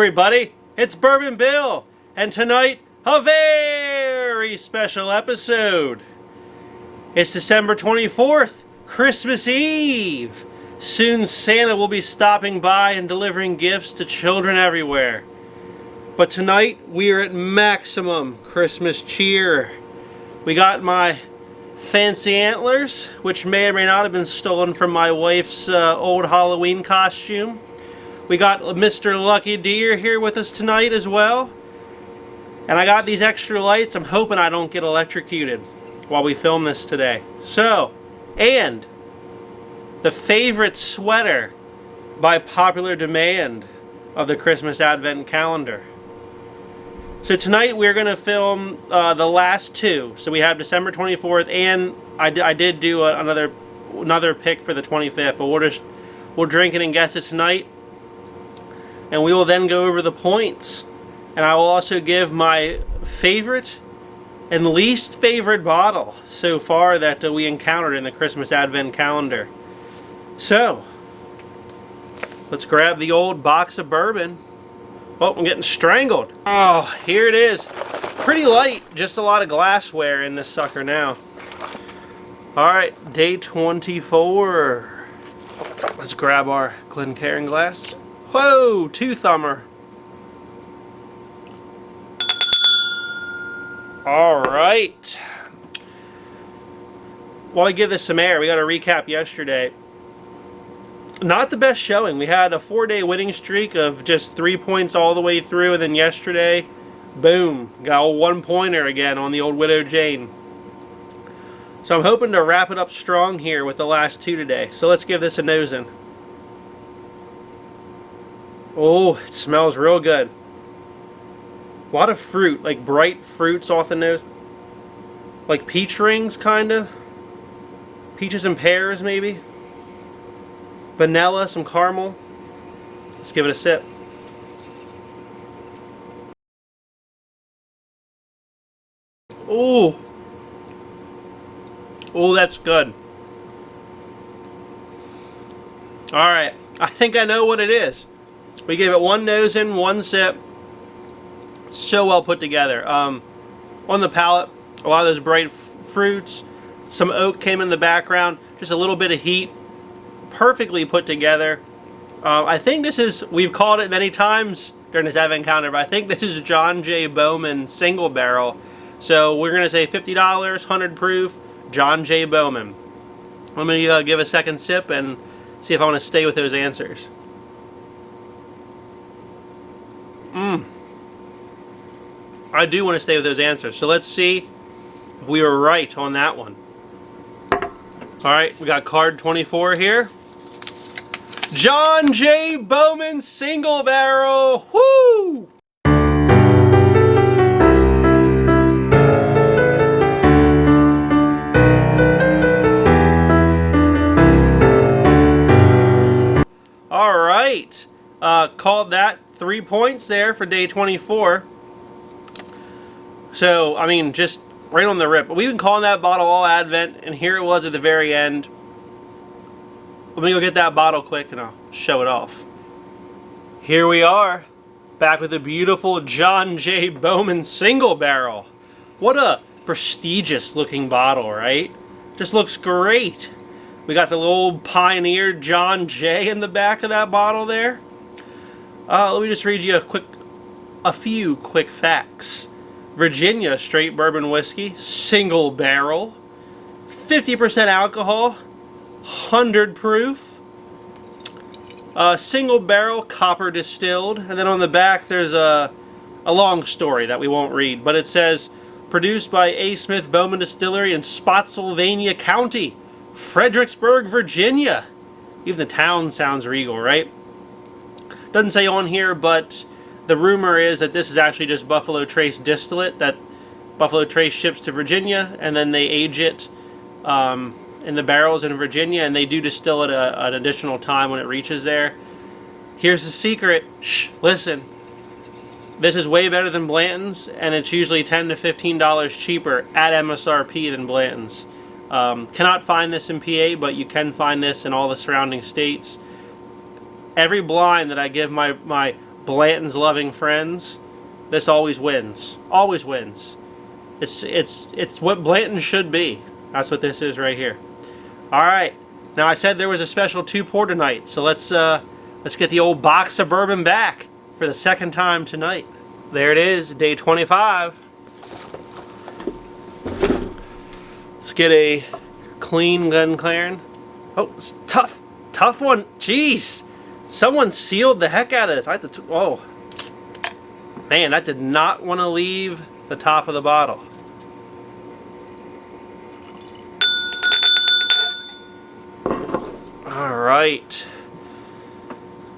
everybody, it's Bourbon Bill, and tonight, a very special episode. It's December 24th, Christmas Eve. Soon Santa will be stopping by and delivering gifts to children everywhere. But tonight, we are at maximum Christmas cheer. We got my fancy antlers, which may or may not have been stolen from my wife's old Halloween costume. We got Mr. Lucky Deer here with us tonight as well. And I got these extra lights. I'm hoping I don't get electrocuted while we film this today. So, and the favorite sweater by popular demand of the Christmas Advent Calendar. So tonight we're going to film the last two. So we have December 24th, and I did do another pick for the 25th. But we'll drink it and guess it tonight. And we will then go over the points. And I will also give my favorite and least favorite bottle so far that we encountered in the Christmas Advent Calendar. So, let's grab the old box of bourbon. Oh, I'm getting strangled. Oh, here it is. Pretty light, just a lot of glassware in this sucker now. Alright, day 24. Let's grab our Glencairn glass. Whoa, two-thumber. Alright. While I give this some air, we got to recap yesterday. Not the best showing. We had a 4-day winning streak of just 3 points all the way through, and then yesterday, boom, got a 1-pointer again on the old Widow Jane. So I'm hoping to wrap it up strong here with the last two today. So let's give this a nosing. Oh, it smells real good. A lot of fruit, like bright fruits off the nose. Like peach rings, kind of. Peaches and pears, maybe. Vanilla, some caramel. Let's give it a sip. Ooh. Oh, that's good. Alright, I think I know what it is. We gave it one nose in, one sip. So well put together. On the palate, a lot of those bright fruits. Some oak came in the background. Just a little bit of heat. Perfectly put together. I think this is, we've called it many times during this Advent Calendar, but I think this is John J. Bowman single barrel. So we're going to say $50, 100 proof, John J. Bowman. Let me give a second sip and see if I want to stay with those answers. I do want to stay with those answers. So let's see if we were right on that one. Alright, we got card 24 here. John J. Bowman single barrel. Woo! Alright. Called that 3 points there for day 24. So, I mean, just right on the rip. We've been calling that bottle all Advent, and here it was at the very end. Let me go get that bottle quick and I'll show it off. Here we are, back with a beautiful John J. Bowman single barrel. What a prestigious looking bottle, right? Just looks great. We got the little Pioneer John J. in the back of that bottle there. Let me just read you a few quick facts. Virginia straight bourbon whiskey, single barrel, 50% alcohol, 100 proof, single barrel, copper distilled, and then on the back there's a long story that we won't read, but it says produced by A. Smith Bowman Distillery in Spotsylvania County, Fredericksburg, Virginia. Even the town sounds regal, right? Doesn't say on here, but the rumor is that this is actually just Buffalo Trace distillate that Buffalo Trace ships to Virginia, and then they age it in the barrels in Virginia, and they do distill it an additional time when it reaches there. Here's the secret. Shh, listen. This is way better than Blanton's, and it's usually $10 to $15 cheaper at MSRP than Blanton's. Cannot find this in PA, but you can find this in all the surrounding states. Every blind that I give my Blanton's loving friends, this always wins. Always wins. It's what Blanton should be. That's what this is right here. All right. Now I said there was a special 2-pour tonight, so let's get the old box of bourbon back for the second time tonight. There it is, day 25. Let's get a clean Glencairn. Oh, it's tough one. Jeez, someone sealed the heck out of this. I had to. Oh, man, that did not want to leave the top of the bottle. All right.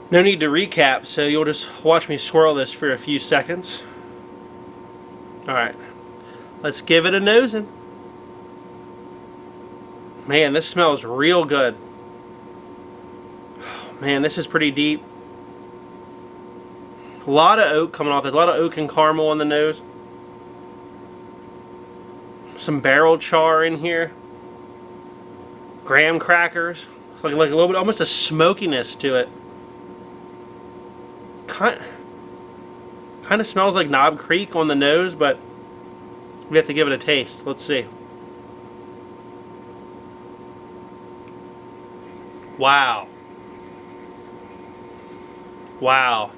No need to recap, so you'll just watch me swirl this for a few seconds. All right, let's give it a nosing. Man, this smells real good. Man, this is pretty deep. A lot of oak coming off. There's a lot of oak and caramel on the nose. Some barrel char in here. Graham crackers. Like a little bit, almost a smokiness to it. Kind of smells like Knob Creek on the nose, but we have to give it a taste. Let's see. Wow. Wow.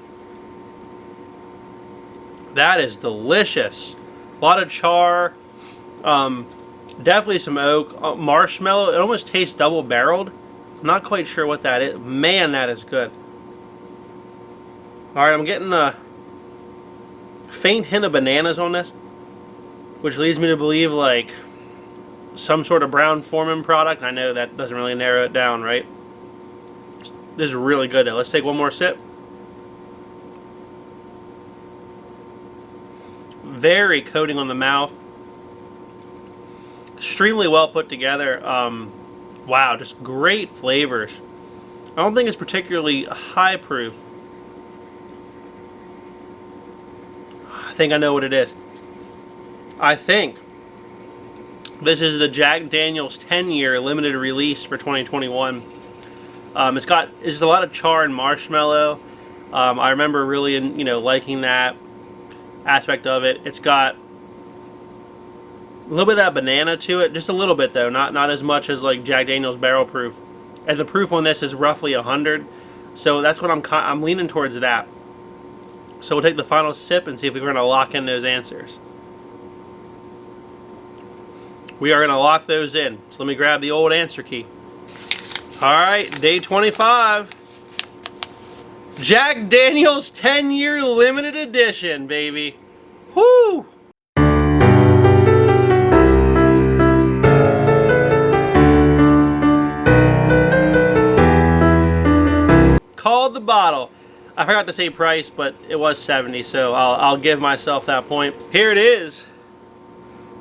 That is delicious. A lot of char. Definitely some oak. Marshmallow. It almost tastes double barreled. I'm not quite sure what that is. Man, that is good. Alright, I'm getting a faint hint of bananas on this, which leads me to believe like some sort of Brown-Forman product. I know that doesn't really narrow it down, right? This is really good. Let's take one more sip. Very coating on the mouth. Extremely well put together. Wow, just great flavors. I don't think it's particularly high proof. I think I know what it is. I think this is the Jack Daniel's 10-year limited release for 2021. It's a lot of char and marshmallow. I remember really liking that aspect of it. It's got a little bit of that banana to it, just a little bit though, not as much as like Jack Daniel's barrel proof. And the proof on this is roughly 100, so that's what I'm leaning towards that. So we'll take the final sip and see if we're going to lock in those answers. We are going to lock those in. So let me grab the old answer key. Alright, day 25. Jack Daniel's 10-year limited edition, baby. Woo! Called the bottle. I forgot to say price, but it was $70, so I'll give myself that point. Here it is.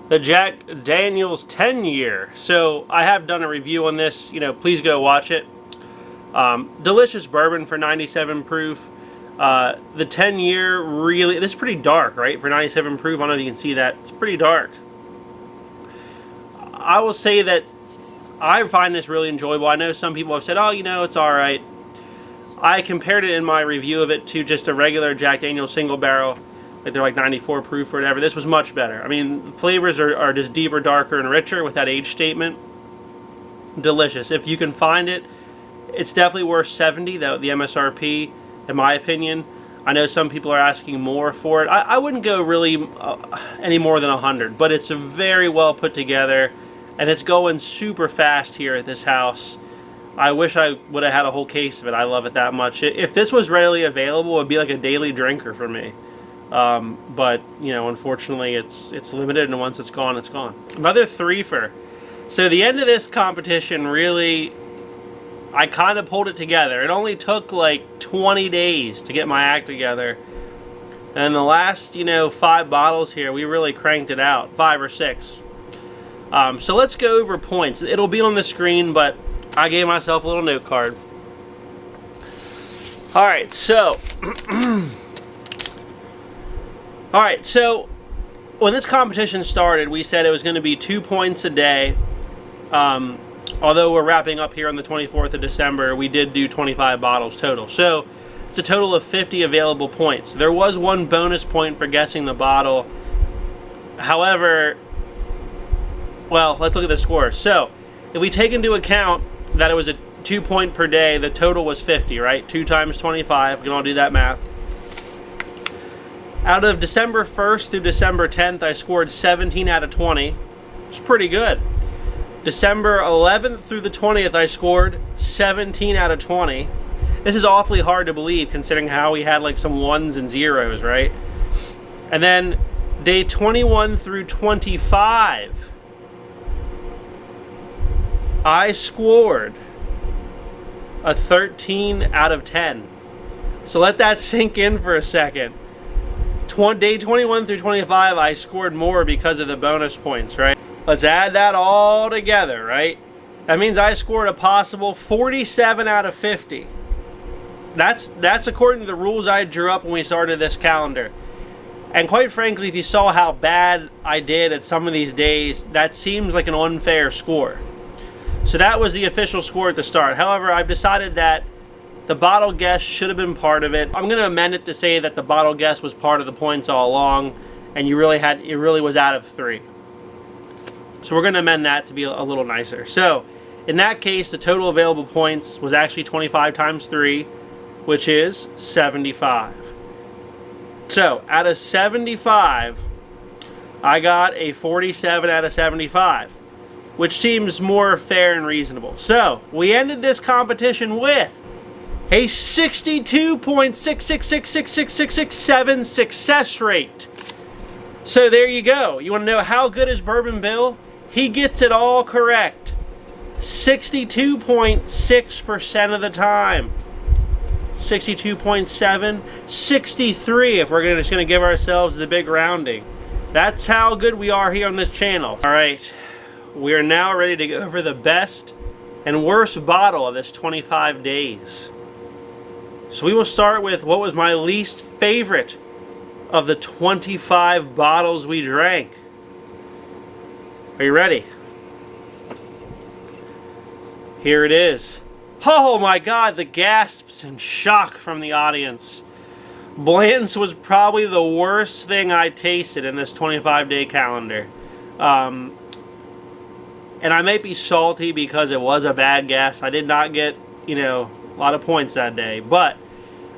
The Jack Daniel's 10-year. So I have done a review on this. Please go watch it. Delicious bourbon for 97 proof. The 10-year really, this is pretty dark, right? For 97 proof, I don't know if you can see that. It's pretty dark. I will say that I find this really enjoyable. I know some people have said, oh, it's all right. I compared it in my review of it to just a regular Jack Daniel's single barrel. Like they're like 94 proof or whatever. This was much better. I mean, flavors are just deeper, darker, and richer with that age statement. Delicious. If you can find it, it's definitely worth $70, the MSRP, in my opinion. I know some people are asking more for it. I wouldn't go really any more than 100, but it's a very well put together, and it's going super fast here at this house. I wish I would have had a whole case of it. I love it that much. If this was readily available, it would be like a daily drinker for me. But unfortunately, it's limited, and once it's gone, it's gone. Another threefer. So the end of this competition really, I kind of pulled it together. It only took like 20 days to get my act together. And the last, 5 bottles here, we really cranked it out. 5 or 6. So let's go over points. It'll be on the screen, but I gave myself a little note card. Alright, so when this competition started, we said it was going to be 2 points a day. Although we're wrapping up here on the 24th of December, we did do 25 bottles total. So It's a total of 50 available points. There was one bonus point for guessing the bottle. However, well, let's look at the score. So, if we take into account that it was a 2 point per day, the total was 50, right? 2 times 25, we can all do that math. Out of December 1st through December 10th, I scored 17 out of 20. It's pretty good. December 11th through the 20th, I scored 17 out of 20. This is awfully hard to believe considering how we had like some ones and zeros, right? And then day 21 through 25, I scored a 13 out of 10. So let that sink in for a second. Day 21 through 25, I scored more because of the bonus points, right? Let's add that all together, right? That means I scored a possible 47 out of 50. That's according to the rules I drew up when we started this calendar. And quite frankly, if you saw how bad I did at some of these days, that seems like an unfair score. So that was the official score at the start. However, I've decided that the bottle guess should have been part of it. I'm going to amend it to say that the bottle guess was part of the points all along, and it really was out of 3. So we're going to amend that to be a little nicer. So in that case, the total available points was actually 25 times 3, which is 75. So out of 75, I got a 47 out of 75, which seems more fair and reasonable. So we ended this competition with a 62.6666667 success rate. So there you go. You want to know how good is Bourbon Bill? He gets it all correct. 62.6% of the time. 62.7, 63 if we're just going to give ourselves the big rounding. That's how good we are here on this channel. All right, we are now ready to go over the best and worst bottle of this 25 days. So we will start with what was my least favorite of the 25 bottles we drank. Are you ready? Here it is. Oh my God, the gasps and shock from the audience. Blanton's was probably the worst thing I tasted in this 25-day calendar. And I may be salty because it was a bad guess. I did not get, a lot of points that day. But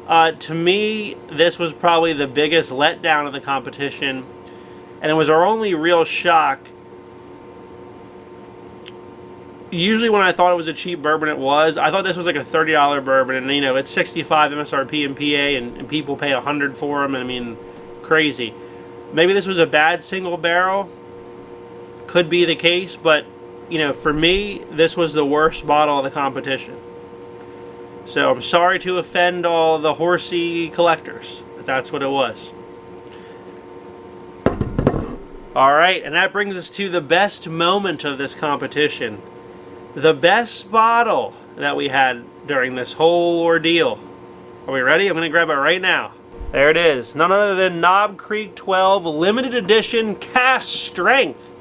to me, this was probably the biggest letdown of the competition. And it was our only real shock. Usually when I thought it was a cheap bourbon, it was. I thought this was like a $30 bourbon, and it's 65 MSRP in PA, and people pay $100 for them. I mean, crazy. Maybe this was a bad single barrel. Could be the case, but for me, this was the worst bottle of the competition. So I'm sorry to offend all the horsey collectors, but that's what it was. All right, and that brings us to the best moment of this competition. The best bottle that we had during this whole ordeal. Are we ready? I'm going to grab it right now. There it is. None other than Knob Creek 12 limited edition cast strength.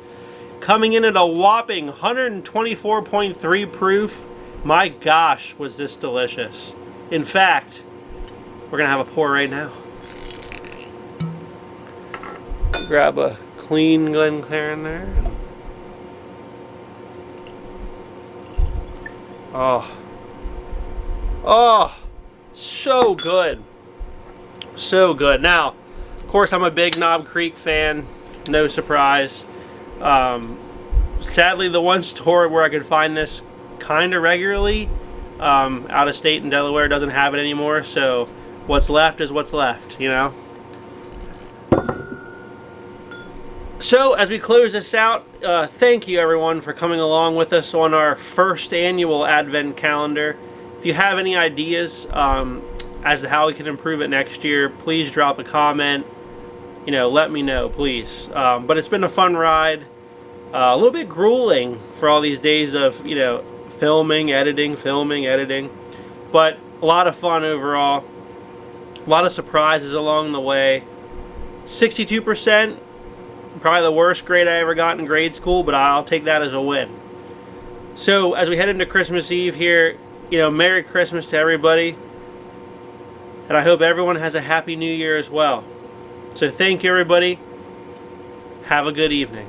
Coming in at a whopping 124.3 proof. My gosh, was this delicious. In fact, we're going to have a pour right now. Grab a clean Glencairn there. Oh, so good. So good. Now, of course, I'm a big Knob Creek fan. No surprise. Sadly, the one store where I could find this kind of regularly, out of state in Delaware, doesn't have it anymore. So what's left is what's left, So, as we close this out, thank you everyone for coming along with us on our first annual Advent Calendar. If you have any ideas as to how we can improve it next year, please drop a comment. Let me know, please. But it's been a fun ride. A little bit grueling for all these days of, filming, editing. But a lot of fun overall. A lot of surprises along the way. 62%. Probably the worst grade I ever got in grade school, but I'll take that as a win. So, as we head into Christmas Eve here, Merry Christmas to everybody. And I hope everyone has a happy new year as well. So thank you, everybody. Have a good evening.